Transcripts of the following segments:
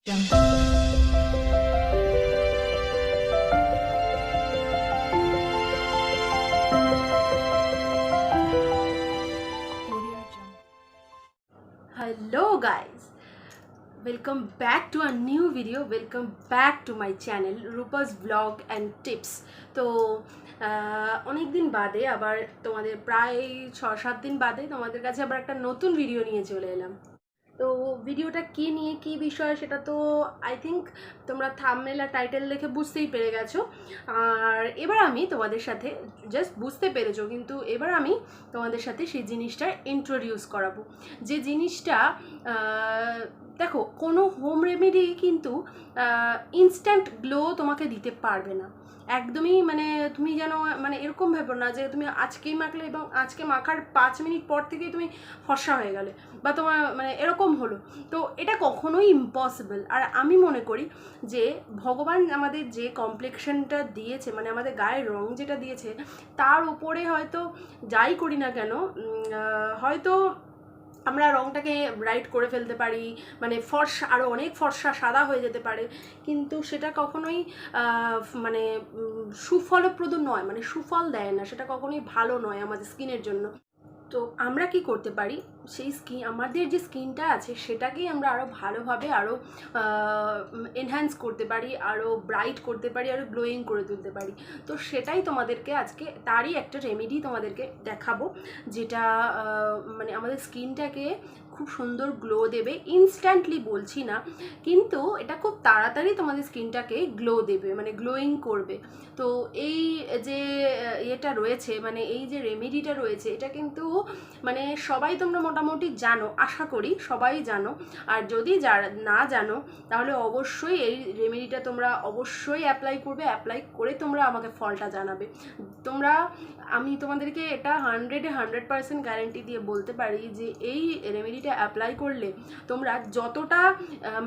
Hello guys, welcome back to a new video. Welcome back to my channel Rupa's vlog and tips. তো অনেক দিন বাদে আবার তোমাদের প্রায় 6-7 দিন বাদে তোমাদের কাছে আবার একটা নতুন ভিডিও নিয়ে চলে এলাম। তো ভিডিওটা কী নিয়ে কী বিষয় সেটা তো আই থিঙ্ক তোমরা থাম্বনেল আর টাইটেল দেখে বুঝতেই পেরে গেছো। আর এবার আমি তোমাদের সাথে জাস্ট বুঝতে পেরেছো, কিন্তু এবার আমি তোমাদের সাথে সেই জিনিসটা ইন্ট্রোডিউস করাবো। যে জিনিসটা দেখো, কোনো হোম রেমেডি কিন্তু ইনস্ট্যান্ট গ্লো তোমাকে দিতে পারবে না একদমই। মানে তুমি যেন মানে এরকম ভেবো না যে তুমি আজকেই মাখলে এবং আজকে মাখার 5 মিনিট পর থেকেই তুমি ফর্সা হয়ে গেলে বা তোমার মানে এরকম হলো, তো এটা কখনোই ইম্পসিবল। আর আমি মনে করি যে ভগবান আমাদের যে কমপ্লেক্সনটা দিয়েছে, মানে আমাদের গায়ের রং যেটা দিয়েছে, তার উপরে হয়তো যাই করি না কেন হয়তো আমরা রঙটাকে ব্রাইট করে ফেলতে পারি, মানে ফর্সা আরও অনেক ফর্সা সাদা হয়ে যেতে পারে, কিন্তু সেটা কখনোই মানে সুফলপ্রদ নয়, মানে সুফল দেয় না, সেটা কখনোই ভালো নয় আমাদের স্কিনের জন্য। তো আমরা কি করতে পারি, সেই আমাদের যে স্কিনটা আছে সেটাকেই আমরা আরও ভালোভাবে আরও এনহ্যান্স করতে পারি, আরও ব্রাইট করতে পারি, আরও গ্লোয়িং করে তুলতে পারি। তো সেটাই তোমাদেরকে আজকে তারই একটা রেমেডি তোমাদেরকে দেখাবো, যেটা মানে আমাদের স্কিনটাকে খুব সুন্দর গ্লো দেবে। ইনস্ট্যান্টলি বলছি না, কিন্তু এটা খুব তাড়াতাড়ি তোমাদের স্কিনটাকে গ্লো দেবে, মানে গ্লোয়িং করবে। তো এই যে এটা রয়েছে, মানে এই যে রেমেডিটা রয়েছে, এটা কিন্তু মানে সবাই তোমরা মোটামুটি জানো, আশা করি সবাই জানো। আর যদি না জানো তাহলে অবশ্যই এই রেমেডিটা তোমরা অবশ্যই অ্যাপ্লাই করবে, অ্যাপ্লাই করে তোমরা আমাকে ফলটা জানাবে। আমি তোমাদেরকে এটা 100% গ্যারেন্টি দিয়ে বলতে পারি যে এই রেমেডিটা অ্যাপ্লাই করলে তোমরা যতটা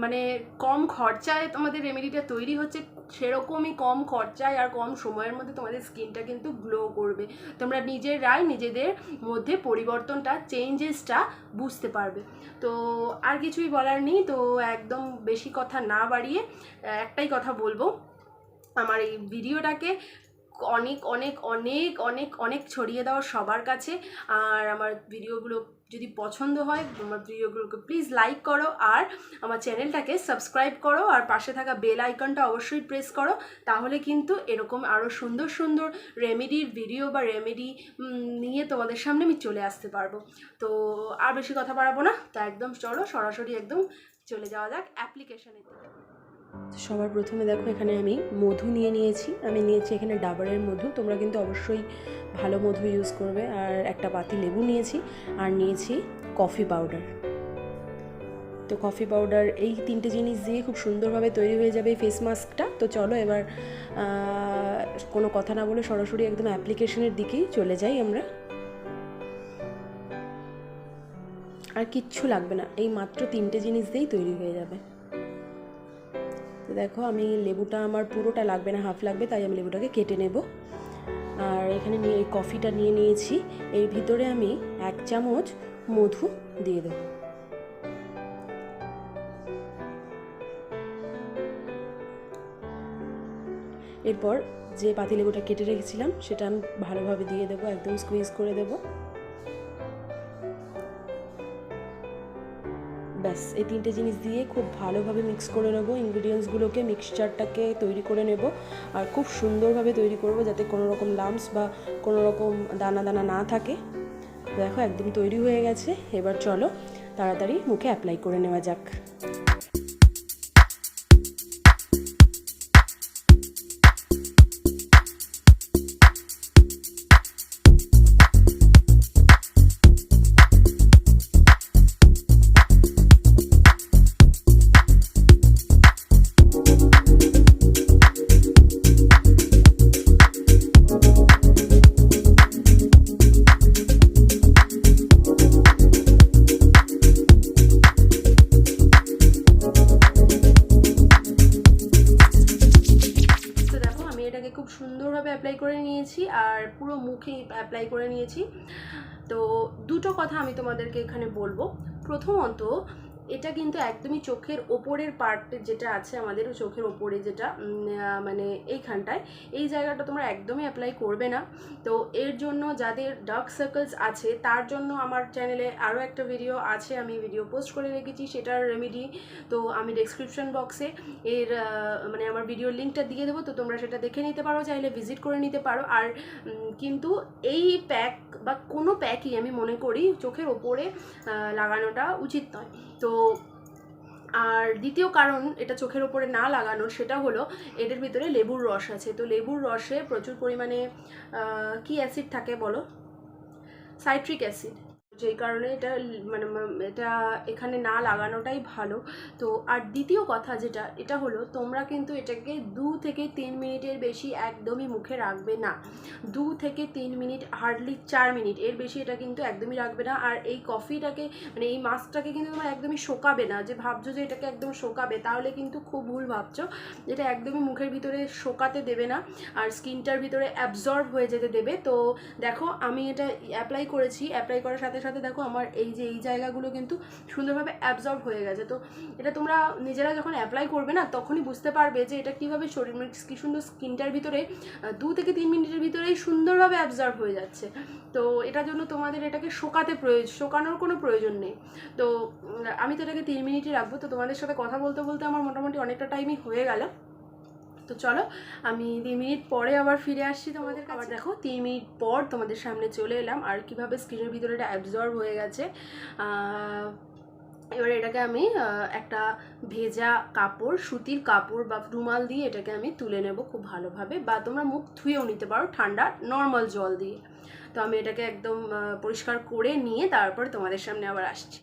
মানে কম খরচায় তোমাদের রেমেডিটা তৈরি হচ্ছে, সেরকমই কম খরচায় আর কম সময়ের মধ্যে তোমাদের স্কিনটা কিন্তু গ্লো করবে। তোমরা নিজেরাই নিজেদের মধ্যে পরিবর্তনটা, চেঞ্জেসটা বুঝতে পারবে। তো আর কিছুই বলার নেই, তো একদম বেশি কথা না বাড়িয়ে একটাই কথা বলবো, আমার এই ভিডিওটাকে অনেক অনেক অনেক অনেক অনেক ছড়িয়ে দাও সবার কাছে। আর আমার ভিডিওগুলো যদি পছন্দ হয়, আমার ভিডিওগুলোকে প্লিজ লাইক করো, আর আমার চ্যানেলটাকে সাবস্ক্রাইব করো, আর পাশে থাকা বেল আইকনটা অবশ্যই প্রেস করো। তাহলে কিন্তু এরকম আরও সুন্দর সুন্দর রেমেডির ভিডিও বা রেমেডি নিয়ে তোমাদের সামনে আমি চলে আসতে পারবো। তো আর বেশি কথা বাড়াবো না, তা একদম চলো সরাসরি একদম চলে যাওয়া যাক অ্যাপ্লিকেশনের দিকে। সবার প্রথমে দেখো, এখানে আমি মধু নিয়েছি। আমি নিয়েছি এখানে ডাবরের মধু, তোমরা কিন্তু অবশ্যই ভালো মধু ইউজ করবে। আর একটা পাতি লেবু নিয়েছি, আর নিয়েছি কফি পাউডার। তো কফি পাউডার, এই 3টে জিনিস দিয়ে খুব সুন্দরভাবে তৈরি হয়ে যাবে এই ফেস মাস্কটা। তো চলো এবার কোনো কথা না বলে সরাসরি একদম অ্যাপ্লিকেশনের দিকেই চলে যাই আমরা। আর কিচ্ছু লাগবে না, এই মাত্র 3টে জিনিস দিয়েই তৈরি হয়ে যাবে। তো দেখো, আমি লেবুটা আমার পুরোটা লাগবে না, হাফ লাগবে, তাই আমি লেবুটাকে কেটে নেব। আর এখানে এই কফিটা নিয়েছি, এর ভিতরে আমি 1 চামচ মধু দিয়ে দেব। এরপর যে পাতিলেবুটা কেটে রেখেছিলাম সেটা আমি ভালোভাবে দিয়ে দেবো, একদম স্কুইজ করে দেবো। ব্যাস, এই 3টে জিনিস দিয়ে খুব ভালোভাবে মিক্স করে নেবো। ইনগ্রিডিয়েন্টসগুলোকে, মিক্সচারটাকে তৈরি করে নেব, আর খুব সুন্দরভাবে তৈরি করব যাতে কোনো রকম লাম্পস বা কোনো রকম দানা দানা না থাকে। দেখো একদম তৈরি হয়ে গেছে। এবার চলো তাড়াতাড়ি মুখে অ্যাপ্লাই করে নেওয়া যাক। খুব সুন্দরভাবে অ্যাপ্লাই করে নিয়েছি, আর পুরো মুখে অ্যাপ্লাই করে নিয়েছি। তো দুটো কথা আমি তোমাদেরকে এখানে বলবো। প্রথমত, এটা কিন্তু একদমই চোখের ওপরের পার্ট যেটা আছে আমাদের চোখের ওপরে যেটা মানে এইখানটায় এই জায়গাটা তোমরা একদমই অ্যাপ্লাই করবে না। তো এর জন্য যাদের ডার্ক সার্কেলস আছে তার জন্য আমার চ্যানেলে আরও একটা ভিডিও আছে, আমি ভিডিও পোস্ট করে রেখেছি সেটার রেমেডি। তো আমি ডেসক্রিপশন বক্সে এর মানে আমার ভিডিওর লিঙ্কটা দিয়ে দেবো, তো তোমরা সেটা দেখে নিতে পারো, চাইলে ভিজিট করে নিতে পারো। আর কিন্তু এই প্যাক বা কোনো প্যাকই আমি মনে করি চোখের ওপরে লাগানোটা উচিত নয়। তো আর দ্বিতীয় কারণ এটা চোখের ওপরে না লাগানোর সেটা হলো এদের ভিতরে লেবুর রস আছে। তো লেবুর রসে প্রচুর পরিমাণে কি অ্যাসিড থাকে বলো, সাইট্রিক অ্যাসিড, যেই কারণে এটা মানে এটা এখানে না লাগানোটাই ভালো। তো আর দ্বিতীয় কথা যেটা এটা হলো তোমরা কিন্তু এটাকে 2 থেকে 3 মিনিটের বেশি একদমই মুখে রাখবে না। 2 থেকে 3 মিনিট, হার্ডলি 4 মিনিট, এর বেশি এটা কিন্তু একদমই রাখবে না। আর এই কফিটাকে মানে এই মাস্কটাকে কিন্তু তোমরা একদমই শোকাবে না, যে ভাবছো যে এটাকে একদম শোকাবে তাহলে কিন্তু খুব ভুল ভাবছো। এটা একদমই মুখের ভিতরে শোকাতে দেবে না আর স্কিনটার ভিতরে অ্যাবজর্ব হয়ে যেতে দেবে। তো দেখো আমি এটা অ্যাপ্লাই করেছি, অ্যাপ্লাই করার সাথে সাথে দেখো আমার এই যে এই জায়গাগুলো কিন্তু সুন্দরভাবে অ্যাবজর্ব হয়ে গেছে। তো এটা তোমরা নিজেরা যখন অ্যাপ্লাই করবে না তখনই বুঝতে পারবে যে এটা কীভাবে শরীর মানে কী সুন্দর স্কিনটার ভিতরে 2 থেকে 3 মিনিটের ভিতরেই সুন্দরভাবে অ্যাবজর্ব হয়ে যাচ্ছে। তো এটার জন্য তোমাদের এটাকে শোকানোর কোনো প্রয়োজন নেই। তো আমি তো এটাকে 3 মিনিটই রাখবো। তো তোমাদের সাথে কথা বলতে বলতে আমার মোটামুটি অনেকটা টাইমই হয়ে গেল। তো চলো আমি 3 মিনিট পরে আবার ফিরে আসছি তোমাদের কাছে। আবার দেখো 3 মিনিট পর তোমাদের সামনে চলে এলাম আর কিভাবে স্কিনের ভিতরে এটা অ্যাবজর্ব হয়ে গেছে। এবারে এটাকে আমি একটা ভেজা কাপড়, সুতির কাপড় বা রুমাল দিয়ে এটাকে আমি তুলে নেব খুব ভালোভাবে, বা তোমরা মুখ ধুয়েও নিতে পারো ঠান্ডা নর্মাল জল দিয়ে। তো আমি এটাকে একদম পরিষ্কার করে নিয়ে তারপর তোমাদের সামনে আবার আসছি।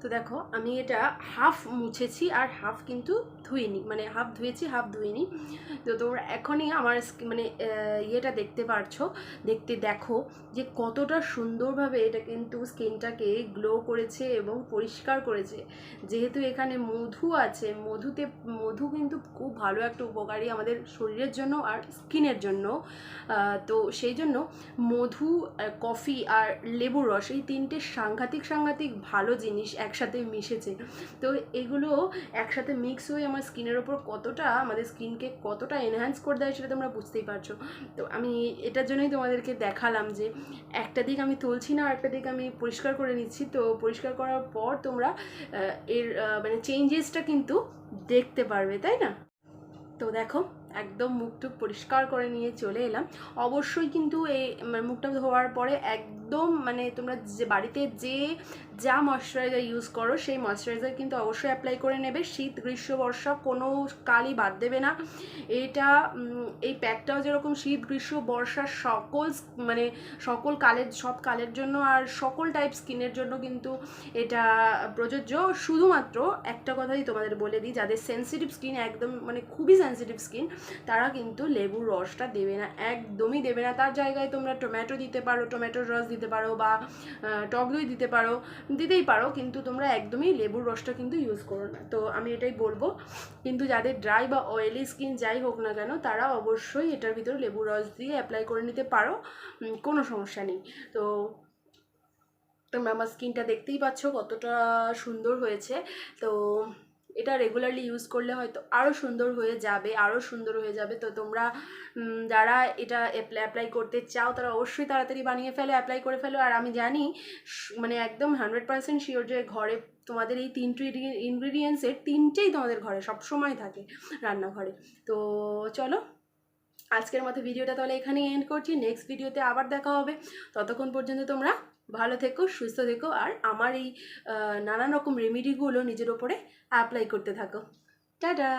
তো দেখো আমি এটা হাফ মুছেছি আর হাফ কিন্তু ধুইনি, মানে হাফ ধুয়েছি হাফ ধুইনি। তো তোমরা এখনই আমার মানে ইয়েটা দেখতে পারছো, দেখো যে কতটা সুন্দরভাবে এটা কিন্তু স্কিনটাকে গ্লো করেছে এবং পরিষ্কার করেছে। যেহেতু এখানে মধু আছে, মধু কিন্তু খুব ভালো একটা উপকারী আমাদের শরীরের জন্য আর স্কিনের জন্য। তো সেই জন্য মধু, কফি আর লেবুর রস এই তিনটে সাংঘাতিক ভালো জিনিস একসাথে মিশেছে। তো এগুলো একসাথে মিক্স হয়ে আমার স্কিনের ওপর কতটা, আমাদের স্কিনকে কতটা এনহ্যান্স করে দেয় সেটা তোমরা বুঝতেই পারছো। তো আমি এটার জন্যই তোমাদেরকে দেখালাম যে একটা দিক আমি তুলছি না, একটা দিক আমি পরিষ্কার করে নিচ্ছি। তো পরিষ্কার করার পর তোমরা এর মানে চেঞ্জেসটা কিন্তু দেখতে পারবে, তাই না? তো দেখো একদম মুখটুক পরিষ্কার করে নিয়ে চলে এলাম। অবশ্যই কিন্তু এই মুখটা ধোয়ার পরে একদম মানে তোমরা যে বাড়িতে যা ময়শ্চারাইজার ইউজ করো সেই ময়শ্চারাইজার কিন্তু অবশ্যই অ্যাপ্লাই করে নেবে। শীত, গ্রীষ্ম, বর্ষা কোনো কালই বাদ দেবে না। এটা এই প্যাকটাও যেরকম শীত, গ্রীষ্ম, বর্ষা সকল কালের সব কালের জন্য আর সকল টাইপ স্কিনের জন্য কিন্তু এটা প্রযোজ্য। শুধুমাত্র একটা কথাই তোমাদের বলে দিই, যাদের সেন্সিটিভ স্কিন, একদম মানে খুবই সেন্সিটিভ স্কিন, তারা কিন্তু লেবুর রসটা দেবে না, একদমই দেবে না। তার জায়গায় তোমরা টমেটো দিতে পারো, টমেটোর রস দিতে পারো, বা টক দই দিতেই পারো, কিন্তু তোমরা একদমই লেবুর রসটা কিন্তু ইউজ করো না। তো আমি এটাই বলবো। কিন্তু যাদের ড্রাই বা অয়েলি স্কিন যাই হোক না কেন, তারা অবশ্যই এটার ভিতরে লেবুর রস দিয়ে অ্যাপ্লাই করে নিতে পারো, কোনো সমস্যা নেই। তো তোমরা আমার স্কিনটা দেখতেই পাচ্ছ কতটা সুন্দর হয়েছে। তো এটা রেগুলারলি ইউজ করলে হয়তো আরও সুন্দর হয়ে যাবে। তো তোমরা যারা এটা অ্যাপ্লাই করতে চাও তারা অবশ্যই তাড়াতাড়ি বানিয়ে ফেলো, অ্যাপ্লাই করে ফেলো। আর আমি জানি মানে একদম 100% শিওর যে ঘরে তোমাদের এই 3টে ইনগ্রিডিয়েন্টসের 3টেই তোমাদের ঘরে সবসময় থাকে রান্নাঘরে। তো চলো আজকের মতো ভিডিওটা তাহলে এখানেই এন্ড করছি। নেক্সট ভিডিওতে আবার দেখা হবে। ততক্ষণ পর্যন্ত তোমরা ভালো থেকো, সুস্থ থেকো, আর আমার এই নানান রকম রেমেডিগুলো নিজের ওপরে অ্যাপ্লাই করতে থাকো। টাটা।